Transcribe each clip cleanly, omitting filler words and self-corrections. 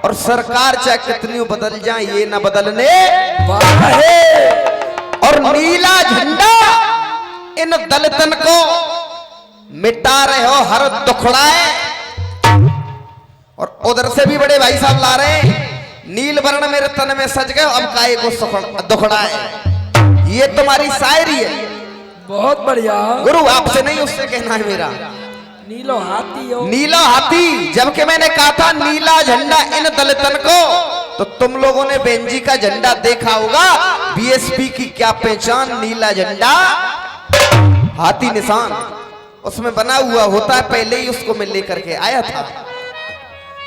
और सरकार चाहे कितनी बदल जाए ये न बदलने वाला है। और नीला झंडा इन दलितन को मिटा रहे हो हर दुखड़ाए। और उधर से भी बड़े भाई साहब ला रहे नील वर्ण मेरे तन में सज गए अब काहे को दुखड़ाए। ये तुम्हारी शायरी है, बहुत बढ़िया गुरु, आपसे नहीं उससे कहना है मेरा। नीलो हाथी हो, नीला हाथी, जबकि मैंने कहा था नीला झंडा इन दलितन को, तो तुम लोगों ने बेंजी का झंडा देखा होगा। बीएसपी की क्या पहचान, नीला झंडा हाथी निशान उसमें बना हुआ होता है, पहले ही उसको मैं लेकर के आया था।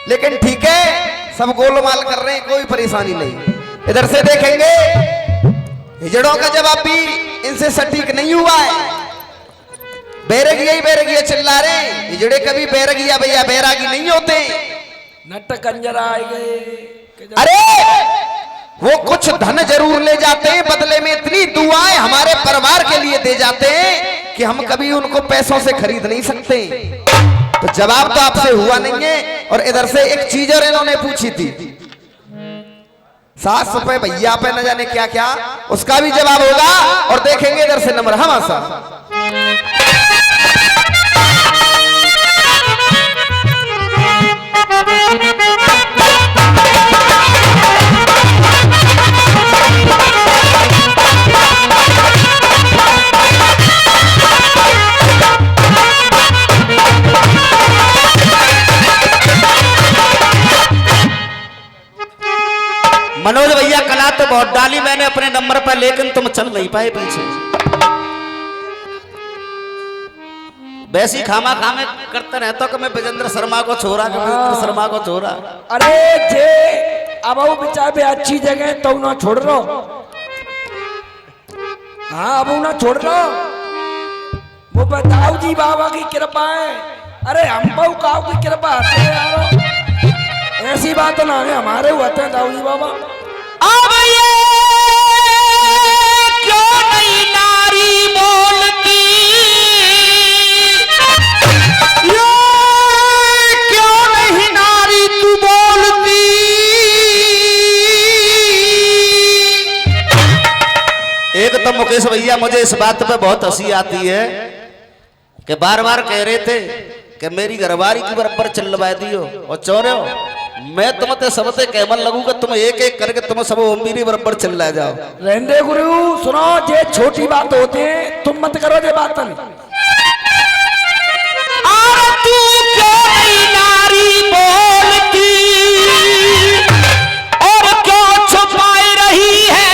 लेकिन ठीक है, सब गोलमाल कर रहे हैं, कोई परेशानी नहीं। इधर से देखेंगे हिजड़ों का जवाब भी इनसे सटीक नहीं हुआ है। बैरगिया ही बैरगिया चिल्ला रहे, हिजड़े कभी बैरगिया भैया बैरागी नहीं होते। नट कंजरा आए गए। अरे वो कुछ धन जरूर ले जाते हैं, बदले में इतनी दुआएं हमारे परिवार के लिए दे जाते हैं कि हम कभी उनको पैसों से खरीद नहीं सकते। तो जवाब तो आपसे हुआ नहीं है। और इधर से एक चीज और इन्होंने पूछी थी, 7 रुपए भैया पे न जाने क्या क्या, उसका भी जवाब होगा। और देखेंगे इधर से नंबर हमारा मनोज भैया कला तो बहुत डाली मैंने अपने नंबर पर, लेकिन तुम चल नहीं पाए पीछे। वैसी खामा खामे करते रहते कि मैं विजेंद्र शर्मा को छोड़ा, कि विजेंद्र शर्मा को छोड़ा। अरे जे अब वो बिचार पे अच्छी जगह तो ना छोड़ लो। हाँ अब ना छोड़ लो, वो बताओ जी बाबा की कृपा है। अरे हम बहु काऊ की कृपा है यार, ऐसी बात ना है, हमारे होते हैं दाऊ जी बाबा। अब ये क्यों नहीं नारी बोलती, ये क्यों नहीं नारी तू बोलती। एक तो मुकेश भैया मुझे इस बात पे बहुत हंसी आती है कि बार बार कह रहे थे कि मेरी घरवारी की बराबर चिल्लवा दियो और चोरे हो। मैं तुमते सबते कहमन लगूंगा, तुम एक एक करके तुम सब मेरी बराबर चिल्ला जाओ। रहने गुरु सुनो, जे छोटी बात होते हैं तुम मत करो जे बात नहीं। तू क्यों नहीं नारी बोलती और क्यों छुपाई रही है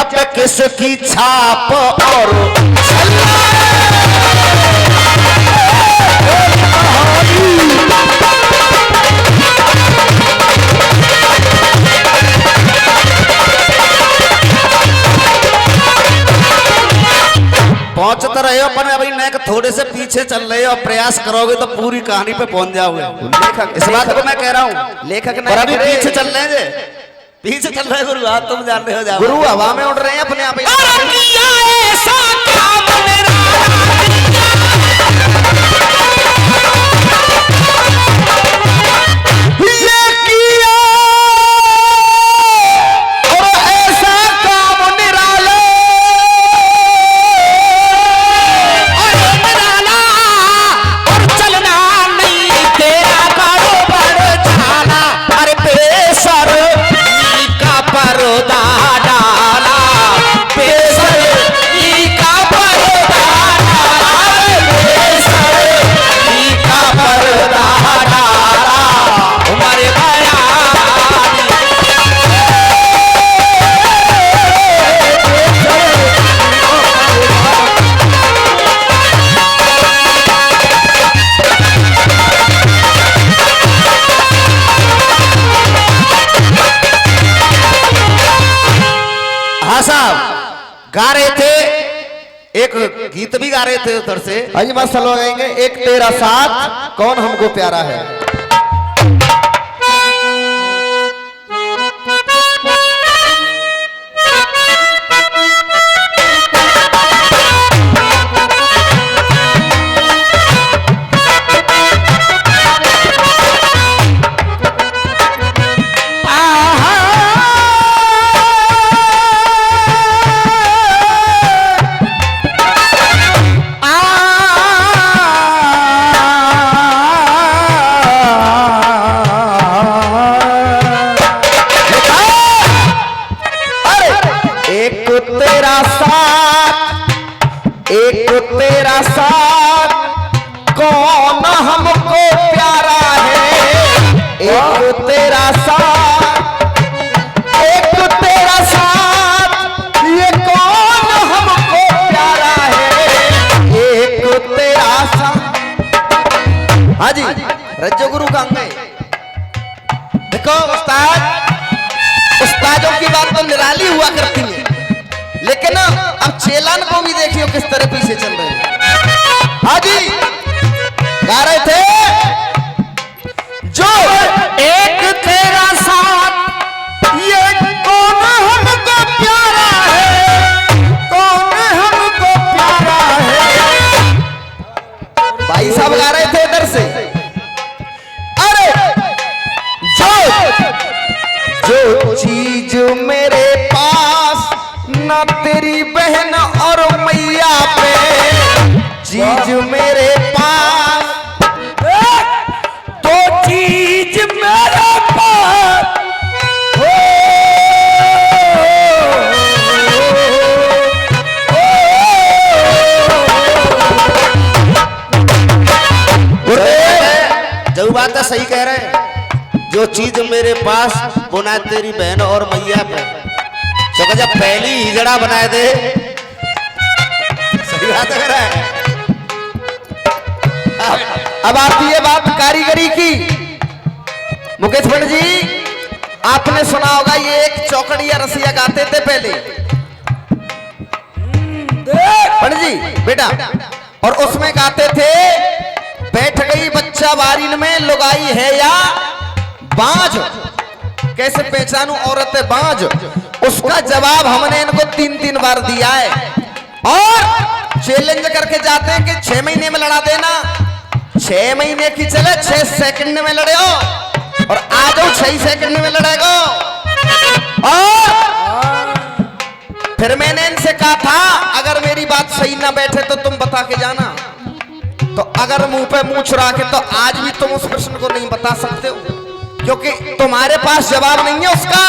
जब किसकी छाप और पहुंच तो रहे हो, पर अभी नहीं थोड़े से पीछे चल रहे हो। प्रयास करोगे तो पूरी कहानी पे पहुंच जाओगे। लेखक, इस बात को मैं कह रहा हूँ, लेखक पर अभी पीछे चल रहे हैं। पीछे चल रहे गुरु आप तुम जान रहे हो जाओ गुरु हवा में उड़ रहे हैं अपने आप ही। गा रहे थे, एक गीत भी गा रहे थे उधर से। हाँ जी मस्त गाएंगे, एक तेरा साथ कौन हमको प्यारा है। एक तेरा साथ कौन हमको प्यारा है, एक तेरा साथ, एक तेरा साथ ये कौन हमको प्यारा है, एक तेरा साथ। हाँ जी रज्जो गुरु गाएंगे। देखो उस्तादों की बात तो निराली हुआ करती है, लेकिन अब चेलन को भी देखियो किस तरह पीछे चल रहे हैं। हाँ जी गा रहे थे, जो एक तेरा साथ ये कौन हमको प्यारा है, कौन हमको प्यारा है। भाई साहब गा रहे थे इधर से, अरे जो चीज मेरे पास ना तेरी बहन और मैया पे, चीज मेरे पास तो चीज मेरे पास हो, जो बात है सही कह रहे हैं, जो चीज मेरे पास वो ना तेरी बहन और मैया पे, तो जब पहली हिजड़ा बनाए दे, सही बात कर रहा है। अब आती है बात कारीगरी की। मुकेश पंडित जी आपने सुना होगा, ये एक चौकड़िया रसिया गाते थे पहले पंडित जी बेटा, और उसमें गाते थे, बैठ गई बच्चा बारिन में लुगाई है या बाज, कैसे पहचानूं औरत है बाज। उसका जवाब हमने इनको 3-3 बार दिया है, और चैलेंज करके जाते हैं कि 6 महीने में लड़ा देना। 6 महीने की चले 6 सेकंड में लड़े हो, और आ जाओ 6 सेकंड में लड़ेगा। और फिर मैंने इनसे कहा था, अगर मेरी बात सही ना बैठे तो तुम बता के जाना, तो अगर मुंह पे मुंह चुरा के, तो आज भी तुम उस प्रश्न को नहीं बता सकते हो, क्योंकि तुम्हारे पास जवाब नहीं है उसका।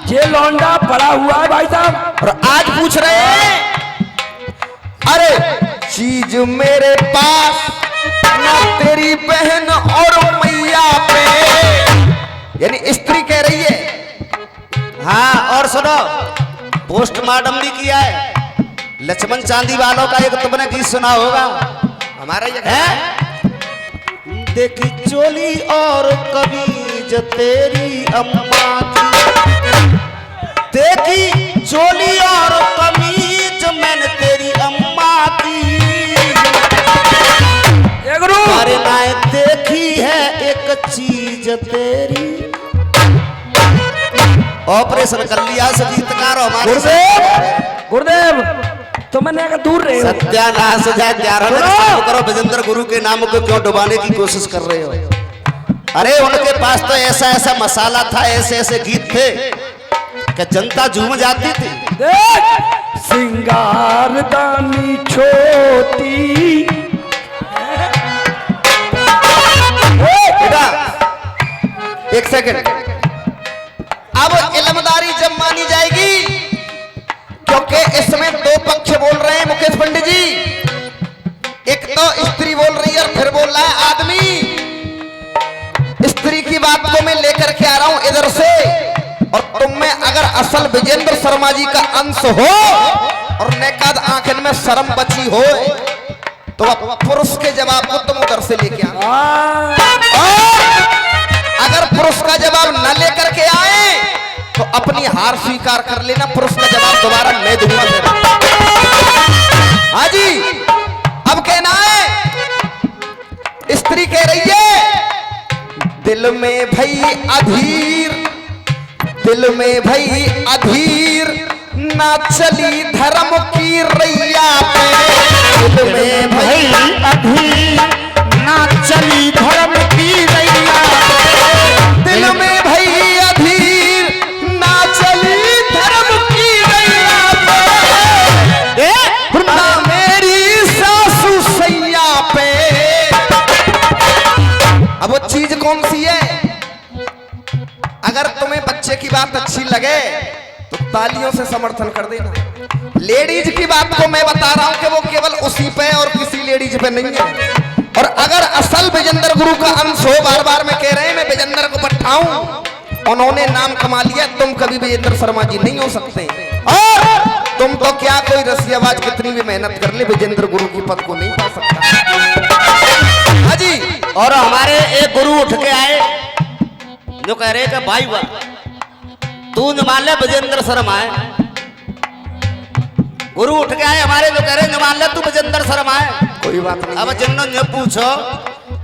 ये लौंडा पड़ा हुआ है भाई साहब, और आज पूछ रहे हैं, अरे चीज मेरे पास ना तेरी बहन और मैया पे, यानी स्त्री कह रही है। हाँ और सुनो, पोस्टमार्टम भी किया है, लक्ष्मण चांदी वालों का एक तुमने गीत सुना होगा, हमारा ये है, देखी चोली और कमीज तेरी अम्मा की, देखी चोली और कमीज मैंने तेरी अम्मा की, अरे मैं देखी है एक चीज तेरी, ऑपरेशन कर लिया से गीतकार हो हमारे गुरुदेव गुरुदेव तुमने अगर दूर रहे हो सत्यानाश हो जाए त्यार करो। विजेंद्र गुरु के नाम को क्यों डुबाने की कोशिश कर रहे हो? अरे उनके पास तो ऐसा ऐसा मसाला था, ऐसे ऐसे गीत थे कि जनता झूम जाती थी। देख सिंगारदानी छोटी बेटा एक सेकंड, अब इल्मदारी जब मानी जाएगी, क्योंकि इसमें दो पक्ष बोल रहे हैं मुकेश पंडित जी। एक तो स्त्री बोल रही है और फिर बोल रहा है आदमी। स्त्री की बात को मैं लेकर के आ रहा हूं इधर से, और तुम में अगर असल विजेंद्र शर्मा जी का अंश हो और नेकाद आंखन में शर्म बची हो, तो अब पुरुष के जवाब को तुम उधर से लेके आना। अगर पुरुष का जवाब न लेकर के आए तो अपनी हार स्वीकार कर लेना। पुरुष का जवाब दोबारा मैं दूंगा। हाँ जी, अब कहना है, स्त्री कह रही है दिल में भई अधीर, दिल में भई अधीर, ना चली धर्म की रैया पे। दिल में भई अधीर ना चली धर्म की रैया पे। दिल में भई अधीर, ना चली धर्म की रैया पे, ना मेरी सासू सैया पे। अब वो चीज कौन सी है? अगर तुम्हें बच्चे की बात अच्छी लगे तो तालियों से समर्थन कर देना। लेडीज की बात को मैं बता रहा हूं कि वो केवल उसी पे और किसी लेडीज पे नहीं है। और अगर असल विजेंद्र गुरु का अंश हो, बार बार मैं कह रहे हैं मैं विजेंद्र को पठाऊं, उन्होंने नाम कमा लिया, तुम कभी विजेंद्र शर्मा जी नहीं हो सकते। और तुम तो क्या, कोई रसियाबाज कितनी भी मेहनत कर ले विजेंद्र गुरु की पद को नहीं पा सकता। हाँ जी, और हमारे एक गुरु उठ के आए जो कह रहे कि भाई वाह तू न मान ले विजेंद्र शर्मा है। गुरु उठ के आए हमारे जो कह रहे न मान ले तू विजेंद्र शर्मा है। कोई बात नहीं। अब जिन्होंने ये पूछो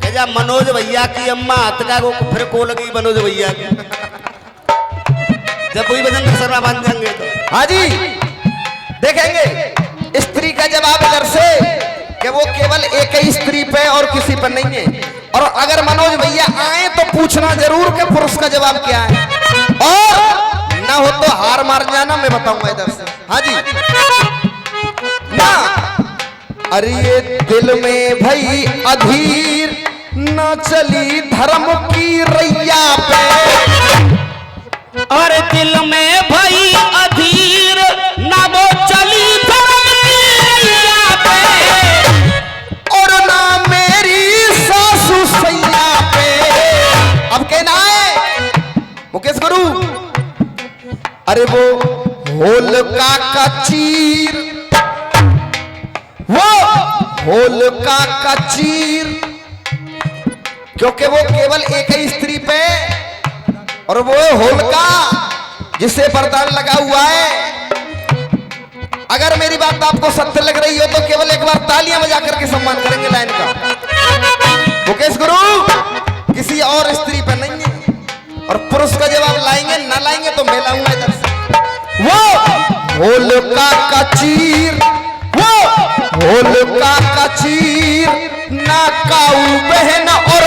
कि जा मनोज भैया की अम्मा हाथ का को फिर को लगी मनोज भैया की, जब कोई विजेंद्र शर्मा बन जाएंगे तो। हाँ जी, देखेंगे स्त्री का जवाब इधर से कि वो केवल एक ही स्त्री पे और किसी पर नहीं है। और अगर मनोज भैया आए तो पूछना जरूर कि पुरुष का जवाब क्या है, और ना हो तो हार मार जाना, मैं बताऊंगा इधर से। हाँ जी ना, अरे ये दिल में भई अधीर, ना चली धर्म की रैया पे। और दिल में भई अधीर ना वो चली धर्म की रैया पे। और ना मेरी सासू सैया पे। अब कहना है मुकेश गुरु, अरे वो होलका का चीर, वो होलका का चीर, क्योंकि वो केवल एक ही स्त्री पे, और वो होलका जिसे वरदान लगा हुआ है। अगर मेरी बात आपको सत्य लग रही हो तो केवल एक बार तालियां बजा करके सम्मान करेंगे लाइन का। मुकेश गुरु किसी और स्त्री पे नहीं है, और पुरुष का जवाब लाएंगे ना लाएंगे तो मैं लाऊंगा इधर से। वो होलका का चीर, वो होलका का चीर, ना काऊ बहन और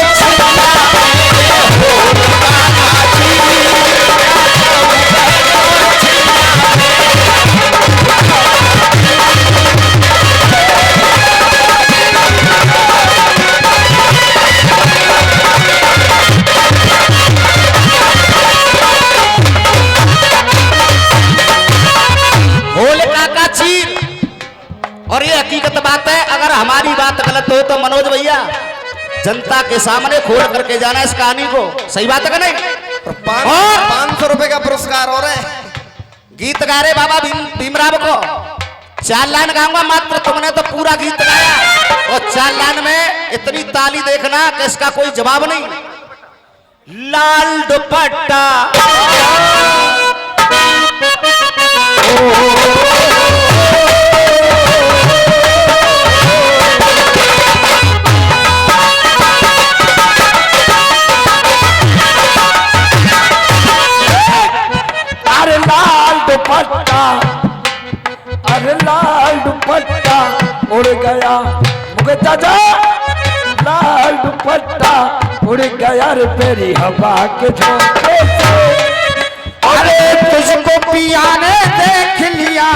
होलिका का चीर। और ये हकीकत बात है, अगर हमारी बात गलत हो तो मनोज भैया जनता के सामने खोल करके जाना इस कहानी को। सही बात है कि नहीं? 500 रुपए का पुरस्कार हो रहा है। गीत गा रहे बाबा भीमराव को 4 लाइन गाऊंगा मात्र, तुमने तो पूरा गीत गाया, और 4 लाइन में इतनी ताली देखना कि इसका कोई जवाब नहीं। लाल दुपट्टा लाल दुपट्टा, अरे लाल दुपट्टा उड़ गया मुझे चाचा, लाल दुपट्टा उड़ गया रे तेरी हवा के झोंके से। अरे तुझको पिया ने देख लिया,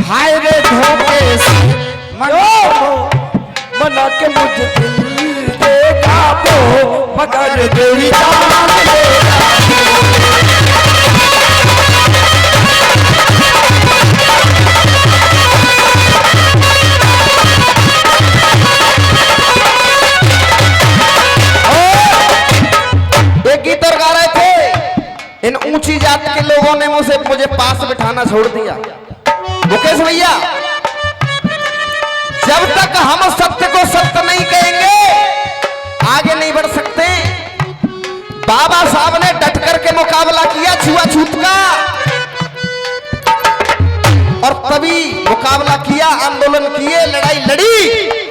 हाय रे धोखे से। बना के मुझे दिल देगा वो, मगर तेरी जान लेगा। एक गीत और गा रहे थे, इन ऊंची जात के लोगों ने मुझे पास बिठाना छोड़ दिया। मुकेश भैया, जब तक हम सत्य को सत्य नहीं कहेंगे आगे नहीं बढ़ सकते। बाबा साहब ने डट करके मुकाबला किया छुआछूत का, और तभी मुकाबला किया, आंदोलन किए, लड़ाई लड़ी,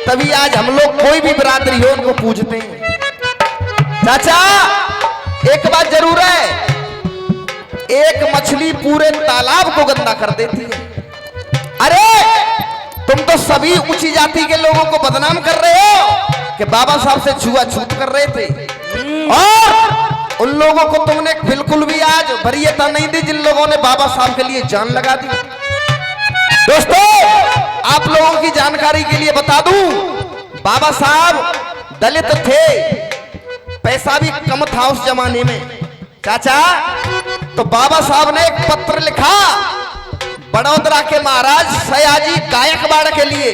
तभी आज हम लोग कोई भी बिरादरी हो उनको पूजते हैं। चाचा एक बात जरूर है, एक मछली पूरे तालाब को गंदा कर देती है। अरे तुम तो सभी ऊंची जाति के लोगों को बदनाम कर रहे हो कि बाबा साहब से छुआछूत कर रहे थे, और उन लोगों को तुमने बिल्कुल भी आज वरीयता नहीं दी जिन लोगों ने बाबा साहब के लिए जान लगा दी। दोस्तों, आप लोगों की जानकारी के लिए बता दूं, बाबा साहब दलित थे, पैसा भी कम था उस जमाने में। चाचा, तो बाबा साहब ने एक पत्र लिखा बड़ौदा के महाराज सयाजी गायकवाड़ के लिए,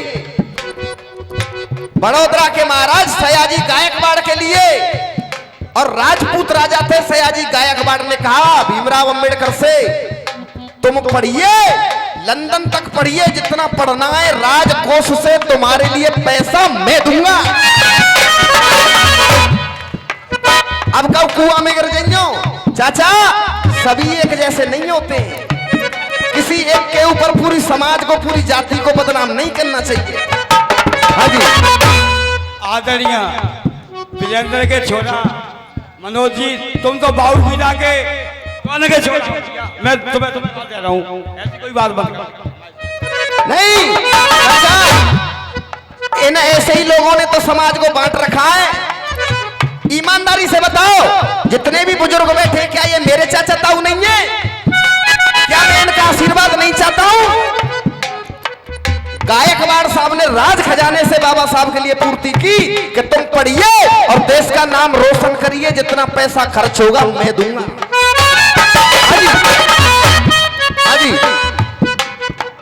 बड़ौदा के महाराज सयाजी गायकवाड़ के लिए, और राजपूत राजा थे सयाजी गायकवाड़ ने कहा भीमराव अंबेडकर से, तुम पढ़िए, लंदन तक पढ़िए, जितना पढ़ना है, राजकोष से तुम्हारे लिए पैसा मैं दूंगा। अब कब कुआं में गिर जाइयो। चाचा, सभी एक जैसे नहीं होते, किसी एक के ऊपर पूरी समाज को, पूरी जाति को बदनाम नहीं करना चाहिए। हाँ जी, आदरणीय विजेंद्र के छोरा मनोज जी, तुम तो बाउल मीना के कौन के छोरा, मैं तुम्हें बात कह रहा हूँ, ऐसी कोई बात मत नहीं। अच्छा, इन ऐसे ही लोगों ने तो समाज को बांट रखा है। ईमानदारी से बताओ, जितने भी बुजुर्ग बैठे, क्या ये मेरे चाचा ताऊ नहीं है? क्या मैं इनका आशीर्वाद नहीं चाहता हूं? गायकवाड़ साहब ने राज खजाने से बाबा साहब के लिए पूर्ति की कि तुम पढ़िए और देश का नाम रोशन करिए, जितना पैसा खर्च होगा मैं दूंगा। हाँ जी,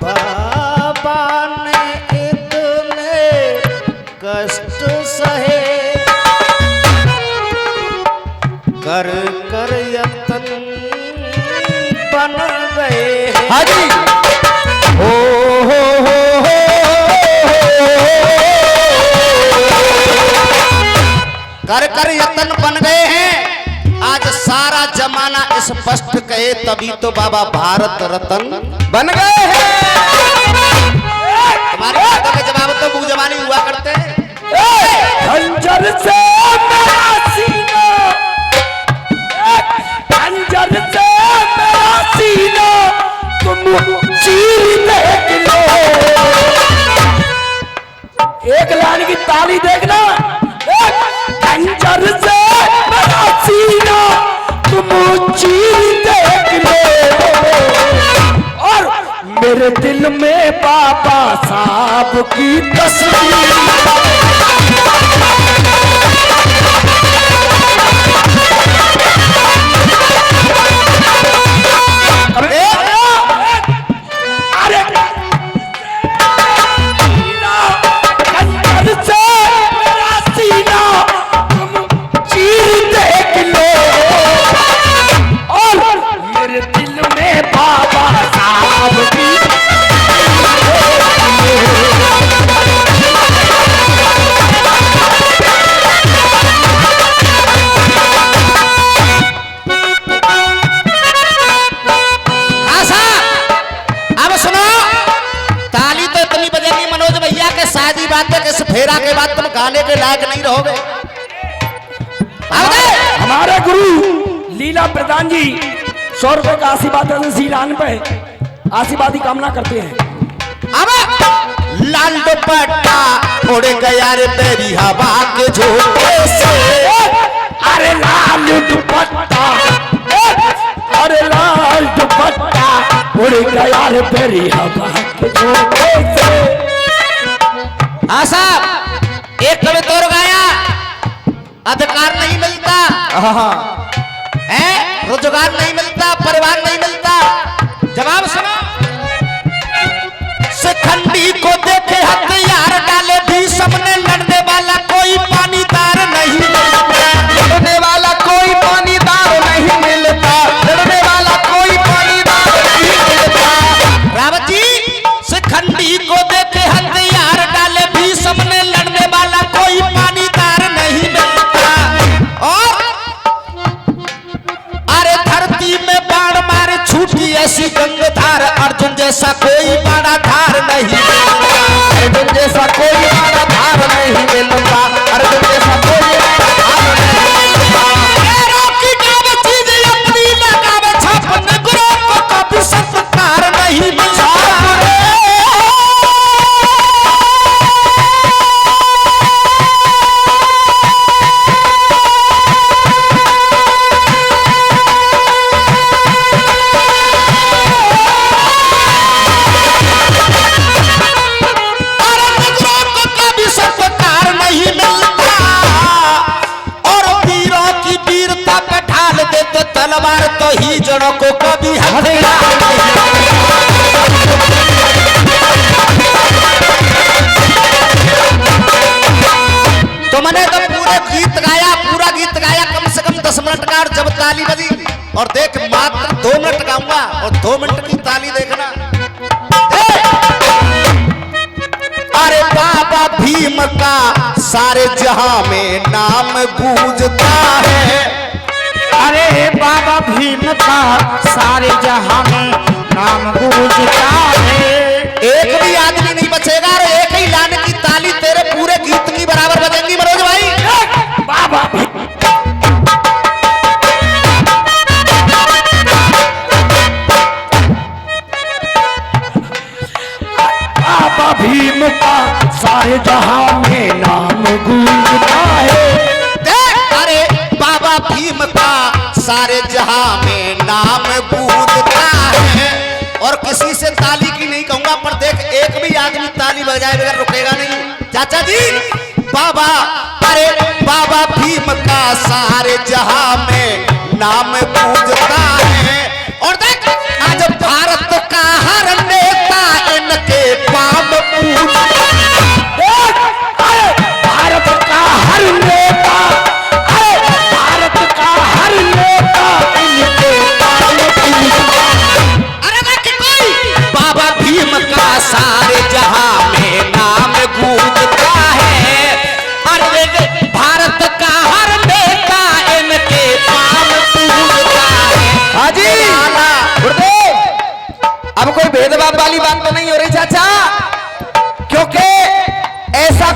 बाबा ने इतने कष्ट सहे, कर कर यतन बन गए। हाँ जी, हो कर कर यतन बन गए हैं। आज सारा जमाना स्पष्ट कहे, तभी तो बाबा भारत रत्न बन गए हैं। तुम्हारे बातों के जवाब तो मुंह जबानी हुआ करते हैं। खंजर से मेरा सीना, खंजर से मेरा सीना तुम चीर देख लो। एक लाइन की ताली देखना, खंजर से मेरा सीना तुम चीर देख लो, और मेरे दिल में बाबा साहब की तस्वीर। फेरा के बाद तुम गाने के लायक नहीं रहोगे। हमारे गुरु लीला प्रधान जी 100 रुपए का आशीर्वाद है सीरान पे आशीर्वाद की कामना करते हैं। अब लाल दुपट्टा उड़ गया रे तेरी हवा के झोंके से। अरे लाल दुपट्टा, अरे लाल दुपट्टा उड़ गया रे तेरी हवा के झोंके से। हाँ साहब, एक कवि तो गाया, अधिकार नहीं मिलता है, रोजगार नहीं मिलता, परिवार नहीं मिलता। जवाब सुनो। शिखंडी को देखे हथियार डाले भी सबने, लड़ने वाला कोई पानीदार नहीं मिलता, लड़ने वाला कोई पानीदार नहीं मिलता, लड़ने वाला कोई पानीदार नहीं मिलता। रावत जी, शिखंडी को देखे हथियार डाले भी सबने, लड़ने वाला कोई पानीदार नहीं मिलता। और अरे धरती में बाण मारे छूटी ऐसी गंगाधार, अर्जुन जैसा कोई बड़ा धार नहीं मिलता, अर्जुन जैसा कोई बड़ा धार नहीं मिलता, अर्जुन जैसा कोई बड़ा धार नहीं मिलता। पैरों की गाव चीज अपनी लगावे छाप, नगरों को कभी सत्कार नहीं मिलता। तलवार तो ही जड़ों को कभी हथियार तो मैंने तो पूरा गीत गाया कम से कम 10 मिनट का। और जब ताली बजी, और देख मात्र 2 मिनट गाऊंगा और 2 मिनट की ताली देखना। अरे बाबा भीम का सारे जहां में नाम गूंजता है, अरे बाबा भीम का सारे जहां में नाम गूंजता है। एक भी आदमी नहीं बचेगा और एक ही लाने की ताली तेरे पूरे गीत की बराबर बजेंगी मनोज भाई। बाबा बाबा भीम का सारे जहां में नाम गूंजता है। अरे बाबा भीम का सारे जहां में नाम गूंजता है। और किसी से ताली की नहीं कहूंगा, पर देख एक भी आदमी ताली बजाए बगैर रुकेगा नहीं। चाचा जी, बाबा, अरे बाबा भीम का सारे जहां में नाम गूंजता है। और देख आज भारत का हर नेता इनके पाम पूजता है। भारत का हर नेता, भारत का हर नेता इनके पाम पूजता है। अरे देख कोई बाबा भीम का सारे जहां में नाम गूंजता है। अरे देख भारत का हर नेता इनके पाम पूजता है। हाजी गुरुदेव, अब कोई भेदभाव वाली बात तो नहीं हो रही चाचा।